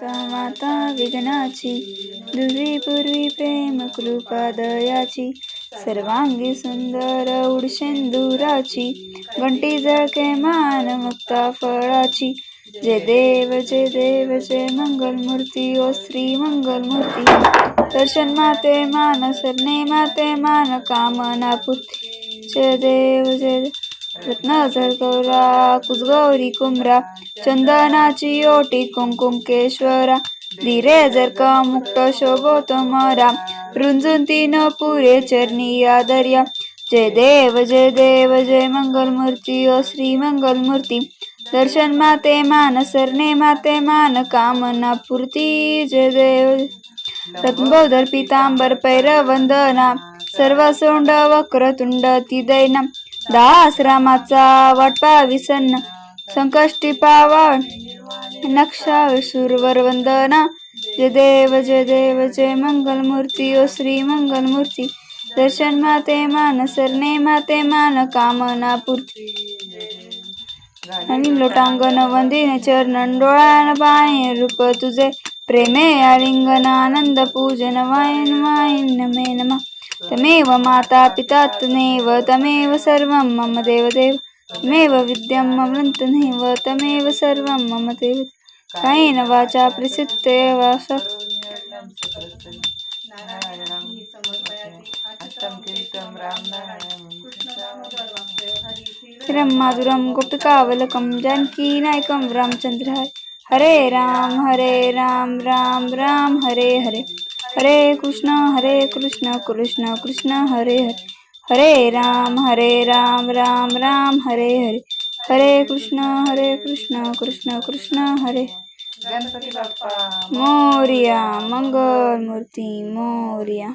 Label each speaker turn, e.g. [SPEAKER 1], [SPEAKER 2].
[SPEAKER 1] माता विघ्नाची, दुर्वी पूर्वी प्रेम कृपा दयाची, सर्वांगी सुंदर उडशेंदुराची, घंटी झळके मान मुक्ता फळाची. जय देव जय देव जय मंगलमूर्ती ओ श्री मंगलमूर्ती. दर्शन माते मान सरणे माते मान कामना पूर्ती. जय देव जय देव. रत्न झळकवरा कुजगौरी कुमरा, चंदनाची ओटी कुंकुमकेश्वरा, धीरे जर का मुक्त शोभोत मरा, रुंजून तीन पुरे चरणी आदर्या. जय देव जय मंगलमूर्ती ओ श्री मंगलमूर्ती. दर्शन माते मान सरणे माते मान कामना पूर्ती. जय देव. रत्नबौधर पीतांबर पैरवंदना, सर्व सोंड वक्रतुंड ती दैना, दास रामाचा वाटपा विसन्न, संकष्टी पावा नक्षा सुरवर वंदना. जय देव जय मंगलमूर्ती ओ श्री मंगलमूर्ती. दर्शन माते मान सरणे माते मान कामना पूर्ती. नवीन लोटांगण वंदिने चरणन, डोळ्यान पाणी रूप तुझे, प्रेमे आलिंगन आनंद पूजन, वायन वायन नमे नमः. तमेव माता पिता तमेव, तमेव सर्वं मम देवदेव, तमेव विद्यं ममृतमेव, तमेव सर्वं मम देव. कायेन वाचा प्रसिद्धे वास क्षीरं माधुरं गोपिकावलकं, जानकी नायकं रामचंद्र हरे. हरे राम राम राम हरे हरे, हरे कृष्ण कृष्ण कृष्ण हरे हरे. हरे राम राम राम हरे हरे, हरे कृष्ण कृष्ण कृष्ण हरे.
[SPEAKER 2] गणपती बाप्पा
[SPEAKER 1] मोरया. मंगल मूर्ती मोरया.